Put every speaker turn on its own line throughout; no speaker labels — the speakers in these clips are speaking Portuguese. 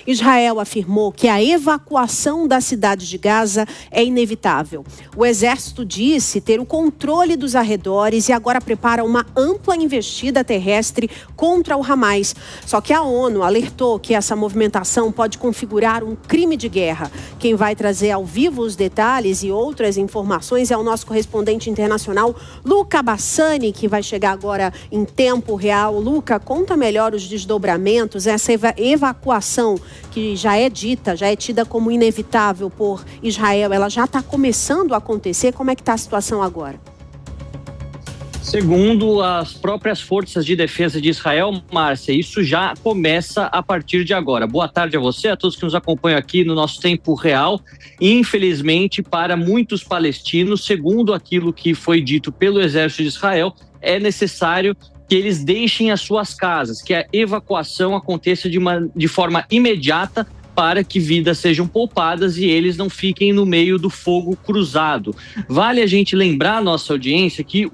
Israel afirmou que a evacuação da cidade de Gaza é inevitável. O exército disse ter o controle dos arredores e agora prepara uma ampla investida terrestre contra o Hamas. Só que a ONU alertou que essa movimentação pode configurar um crime de guerra. Quem vai trazer ao vivo os detalhes e outras informações é o nosso correspondente internacional, Luca Bassani, que vai chegar agora em tempo real. Luca, conta melhor os desdobramentos, essa evacuação que já é tida como inevitável por Israel, ela já está começando a acontecer. Como é que está a situação agora?
Segundo as próprias forças de defesa de Israel, Márcia, isso já começa a partir de agora. Boa tarde a você, a todos que nos acompanham aqui no nosso tempo real. Infelizmente, para muitos palestinos, segundo aquilo que foi dito pelo exército de Israel, é necessário que eles deixem as suas casas, que a evacuação aconteça de forma imediata para que vidas sejam poupadas e eles não fiquem no meio do fogo cruzado. Vale a gente lembrar, nossa audiência, que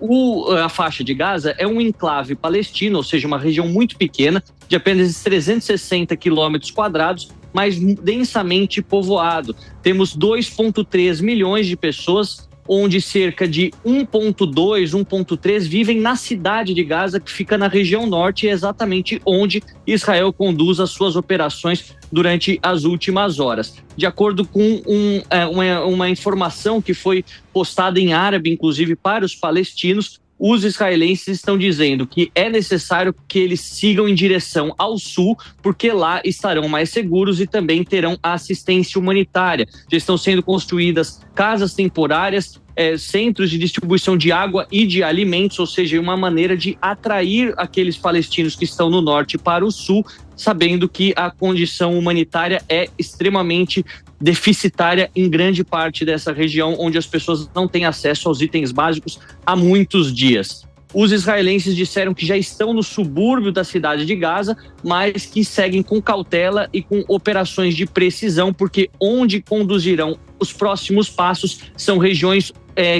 a faixa de Gaza é um enclave palestino, ou seja, uma região muito pequena, de apenas 360 quilômetros quadrados, mas densamente povoado. Temos 2,3 milhões de pessoas, onde cerca de 1,2, 1,3 vivem na cidade de Gaza, que fica na região norte, exatamente onde Israel conduz as suas operações durante as últimas horas. De acordo com uma informação que foi postada em árabe, inclusive para os palestinos, os israelenses estão dizendo que é necessário que eles sigam em direção ao sul, porque lá estarão mais seguros e também terão assistência humanitária. Já estão sendo construídas casas temporárias, centros de distribuição de água e de alimentos, ou seja, uma maneira de atrair aqueles palestinos que estão no norte para o sul, sabendo que a condição humanitária é extremamente deficitária em grande parte dessa região, onde as pessoas não têm acesso aos itens básicos há muitos dias. Os israelenses disseram que já estão no subúrbio da cidade de Gaza, mas que seguem com cautela e com operações de precisão, porque onde conduzirão os próximos passos são regiões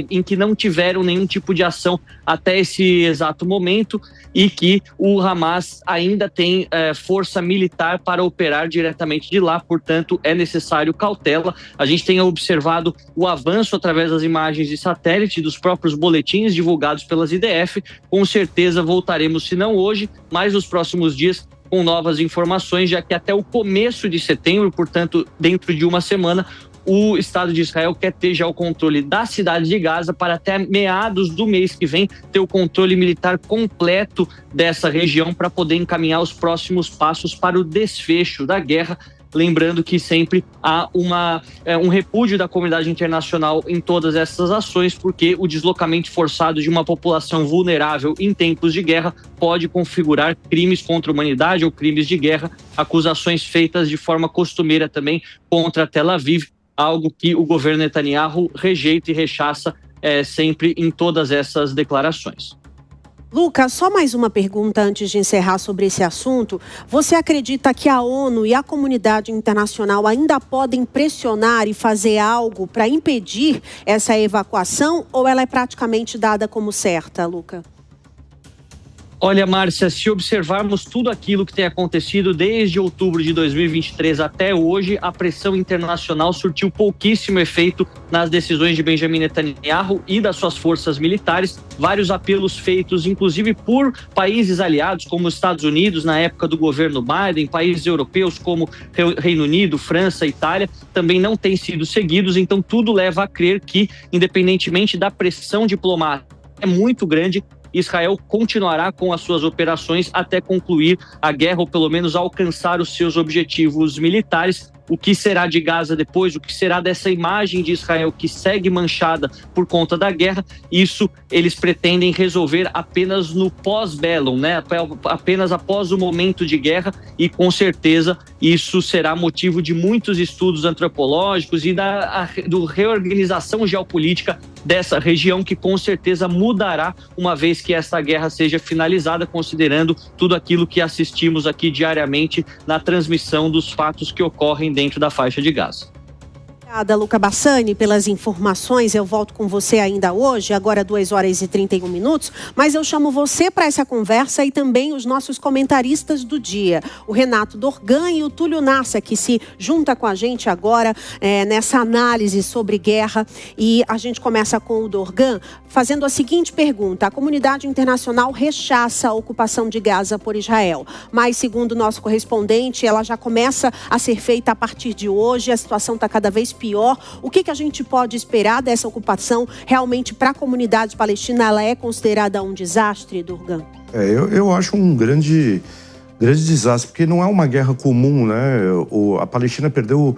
em que não tiveram nenhum tipo de ação até esse exato momento e que o Hamas ainda tem força militar para operar diretamente de lá, portanto é necessário cautela. A gente tem observado o avanço através das imagens de satélite dos próprios boletins divulgados pelas IDF. Com certeza voltaremos, se não hoje, mas nos próximos dias, com novas informações, já que até o começo de setembro, portanto dentro de uma semana, o Estado de Israel quer ter já o controle da cidade de Gaza para até meados do mês que vem ter o controle militar completo dessa região para poder encaminhar os próximos passos para o desfecho da guerra. Lembrando que sempre há um repúdio da comunidade internacional em todas essas ações, porque o deslocamento forçado de uma população vulnerável em tempos de guerra pode configurar crimes contra a humanidade ou crimes de guerra, acusações feitas de forma costumeira também contra Tel Aviv, algo que o governo Netanyahu rejeita e rechaça sempre em todas essas declarações.
Lucas, só mais uma pergunta antes de encerrar sobre esse assunto. Você acredita que a ONU e a comunidade internacional ainda podem pressionar e fazer algo para impedir essa evacuação, ou ela é praticamente dada como certa, Lucas?
Olha, Márcia, se observarmos tudo aquilo que tem acontecido desde outubro de 2023 até hoje, a pressão internacional surtiu pouquíssimo efeito nas decisões de Benjamin Netanyahu e das suas forças militares. Vários apelos feitos, inclusive por países aliados, como os Estados Unidos, na época do governo Biden, países europeus como Reino Unido, França, Itália, também não têm sido seguidos. Então, tudo leva a crer que, independentemente da pressão diplomática, é muito grande, Israel continuará com as suas operações até concluir a guerra, ou pelo menos alcançar os seus objetivos militares. O que será de Gaza depois, o que será dessa imagem de Israel que segue manchada por conta da guerra, isso eles pretendem resolver apenas no pós-bellum, né? Apenas após o momento de guerra, e com certeza isso será motivo de muitos estudos antropológicos e da reorganização geopolítica dessa região, que com certeza mudará uma vez que essa guerra seja finalizada, considerando tudo aquilo que assistimos aqui diariamente na transmissão dos fatos que ocorrem dentro da faixa de Gaza.
Obrigada, Luca Bassani, pelas informações. Eu volto com você ainda hoje, agora 2h31, mas eu chamo você para essa conversa e também os nossos comentaristas do dia, o Renato Dorgan e o Túlio Nassa, que se junta com a gente agora nessa análise sobre guerra. E a gente começa com o Dorgan fazendo a seguinte pergunta: a comunidade internacional rechaça a ocupação de Gaza por Israel, mas segundo o nosso correspondente, ela já começa a ser feita a partir de hoje, a situação está cada vez pior. O que a gente pode esperar dessa ocupação? Realmente, para a comunidade palestina, ela é considerada um desastre, Dorgan?
Eu acho um grande desastre, porque não é uma guerra comum, né? A Palestina perdeu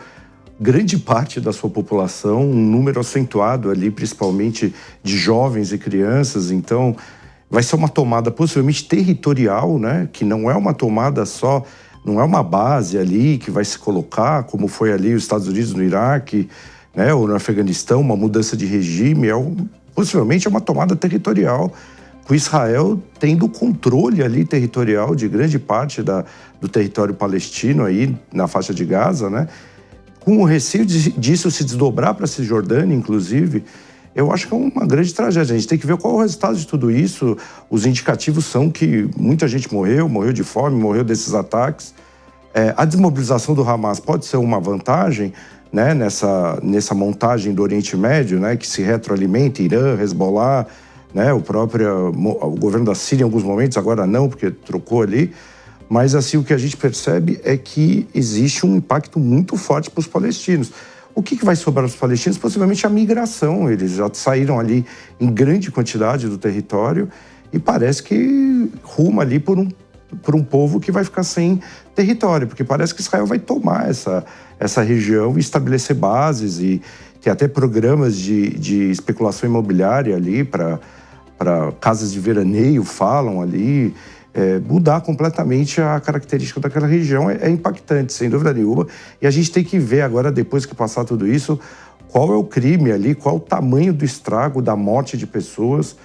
grande parte da sua população, um número acentuado ali, principalmente de jovens e crianças. Então, vai ser uma tomada possivelmente territorial, né? Que não é uma tomada só, não é uma base ali que vai se colocar, como foi ali os Estados Unidos no Iraque, né? Ou no Afeganistão, uma mudança de regime. Possivelmente é uma tomada territorial, com Israel tendo controle ali territorial de grande parte do território palestino aí na faixa de Gaza, né? Com o receio disso se desdobrar para a Cisjordânia, inclusive, eu acho que é uma grande tragédia. A gente tem que ver qual é o resultado de tudo isso. Os indicativos são que muita gente morreu de fome, morreu desses ataques. A desmobilização do Hamas pode ser uma vantagem, né, nessa montagem do Oriente Médio, né, que se retroalimenta, Irã, Hezbollah, né, o governo da Síria em alguns momentos, agora não, porque trocou ali. Mas assim, o que a gente percebe é que existe um impacto muito forte para os palestinos. O que vai sobrar dos palestinos? Possivelmente a migração. Eles já saíram ali em grande quantidade do território e parece que ruma ali por um povo que vai ficar sem território, porque parece que Israel vai tomar essa região e estabelecer bases e tem até programas de especulação imobiliária ali para casas de veraneio, falam ali. Mudar completamente a característica daquela região é impactante, sem dúvida nenhuma. E a gente tem que ver agora, depois que passar tudo isso, qual é o crime ali, qual é o tamanho do estrago, da morte de pessoas,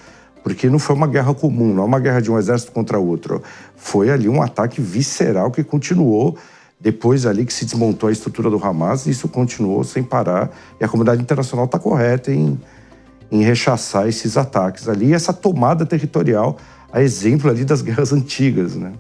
porque não foi uma guerra comum, não é uma guerra de um exército contra outro. Foi ali um ataque visceral que continuou depois ali que se desmontou a estrutura do Hamas, e isso continuou sem parar. E a comunidade internacional está correta em rechaçar esses ataques ali, e essa tomada territorial, a exemplo ali das guerras antigas, né?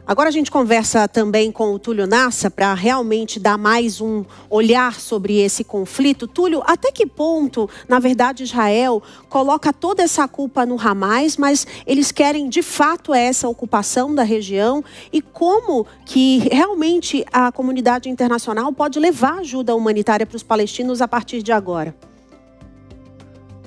Agora a gente conversa também com o Túlio Nassa para realmente dar mais um olhar sobre esse conflito. Túlio, até que ponto, na verdade, Israel coloca toda essa culpa no Hamas, mas eles querem de fato essa ocupação da região, e como que realmente a comunidade internacional pode levar ajuda humanitária para os palestinos a partir de agora?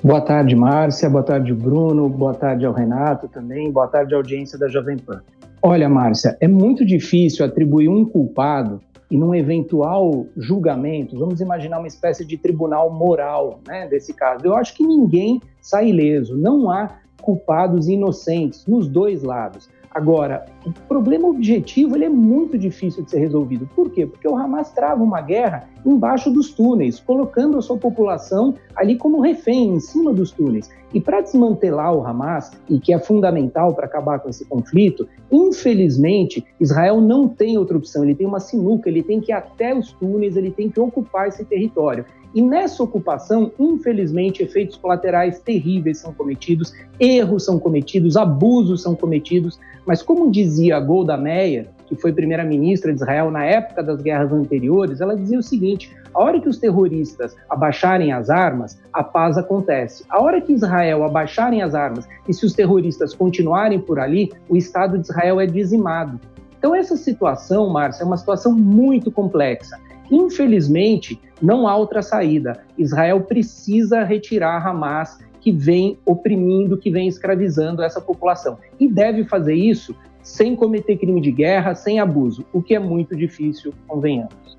Boa tarde, Márcia. Boa tarde, Bruno. Boa tarde ao Renato também. Boa tarde à audiência da Jovem Pan. Olha, Márcia, é muito difícil atribuir um culpado e num eventual julgamento, vamos imaginar uma espécie de tribunal moral, né, desse caso. Eu acho que ninguém sai ileso. Não há culpados inocentes nos dois lados. Agora, o problema objetivo ele é muito difícil de ser resolvido. Por quê? Porque o Hamas trava uma guerra embaixo dos túneis, colocando a sua população ali como refém, em cima dos túneis. E para desmantelar o Hamas, e que é fundamental para acabar com esse conflito, infelizmente, Israel não tem outra opção. Ele tem uma sinuca, ele tem que ir até os túneis, ele tem que ocupar esse território. E nessa ocupação, infelizmente, efeitos colaterais terríveis são cometidos, erros são cometidos, abusos são cometidos. Mas como dizia Golda Meir, que foi primeira-ministra de Israel na época das guerras anteriores, ela dizia o seguinte: a hora que os terroristas abaixarem as armas, a paz acontece. A hora que Israel abaixarem as armas e se os terroristas continuarem por ali, o Estado de Israel é dizimado. Então essa situação, Márcia, é uma situação muito complexa. Infelizmente, não há outra saída. Israel precisa retirar Hamas, que vem oprimindo, que vem escravizando essa população. E deve fazer isso sem cometer crime de guerra, sem abuso, o que é muito difícil, convenhamos.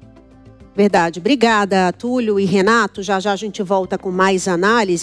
Verdade. Obrigada, Túlio e Renato. Já já a gente volta com mais análise.